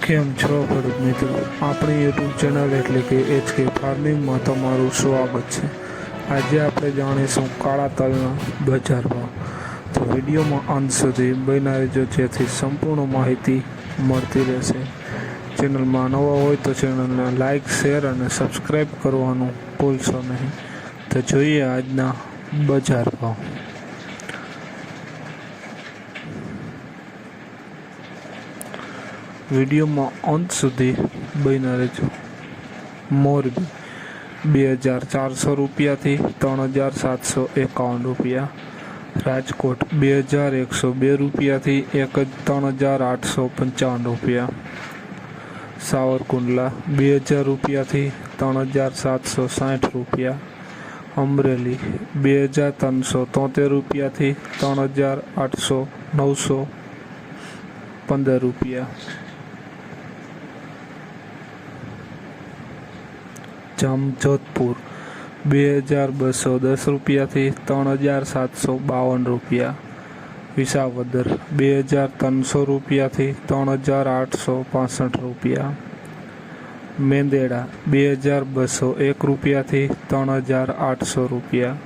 કેમ છો ખેડૂત મિત્રો, આપણી યુટ્યુબ ચેનલ એટલે કે HK ફાર્મિંગમાં તમારું સ્વાગત છે। આજે આપણે જાણીશું કાળા તલના બજાર ભાવ। તો વિડીયોમાં અંત સુધી બન્યા રહેજો જેથી સંપૂર્ણ માહિતી મળતી રહેશે। ચેનલમાં નવા હોય તો ચેનલને લાઇક, શેર અને સબસ્ક્રાઈબ કરવાનું ભૂલશો નહીં। તો જોઈએ આજના બજાર ભાવ। વિડીયોમાં અંત સુધી બન્યા રહેજો। મોરબી 2400 રૂપિયાથી 3751 રૂપિયા। રાજકોટ 2102 રૂપિયાથી 3855 રૂપિયા। સાવરકુંડલા 2000 રૂપિયાથી 3760 રૂપિયા। અમરેલી 2373 રૂપિયાથી 3815 રૂપિયા। જામજોધપુર 2210 રૂપિયાથી 3752 રૂપિયા। વિસાવદર 2300 રૂપિયાથી 3865 રૂપિયા। મેંદેડા 2201 રૂપિયાથી 3800 રૂપિયા।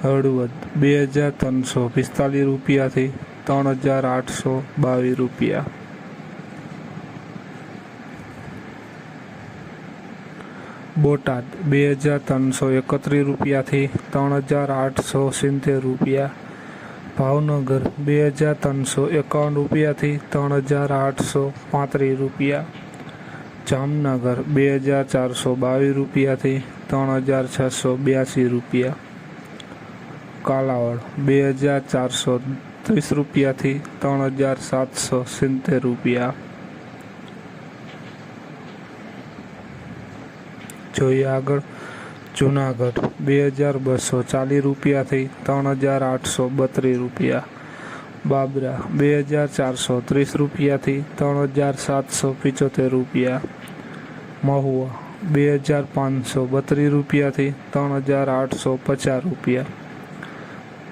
હળવદ 2345 રૂપિયાથી 3822 રૂપિયા। બોટાદ 2331 રૂપિયાથી 3870 રૂપિયા। ભાવનગર 2351 રૂપિયાથી 3835 રૂપિયા। જામનગર 2422 રૂપિયાથી 3682 રૂપિયા। કાલાવડ 2430 રૂપિયાથી 3770 રૂપિયા। જોઈએ આગળ જુનાગઢ 2240 રૂપિયાથી 3832 રૂપિયા। બાબરા 2430 રૂપિયાથી 3775 રૂપિયા। મહુવા 2532 રૂપિયાથી 3850 રૂપિયા।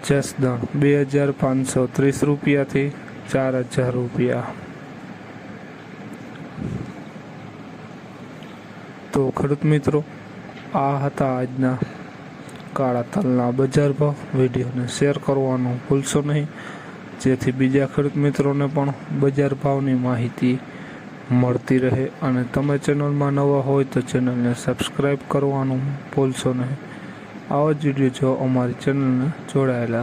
જસદણ 2530 રૂપિયાથી 4000 રૂપિયા। તો ખેડૂત મિત્રો, આ હતા આજના કાળા તલના બજાર ભાવ। વિડીયોને શેર કરવાનું ભૂલશો નહીં જેથી બીજા ખેડૂત મિત્રોને પણ બજાર ભાવની માહિતી મળતી રહે। અને તમે ચેનલમાં નવા હોય તો ચેનલને સબસ્ક્રાઈબ કરવાનું ભૂલશો નહીં। આવો જ વિડીયો જો અમારી ચેનલને જોડાયેલા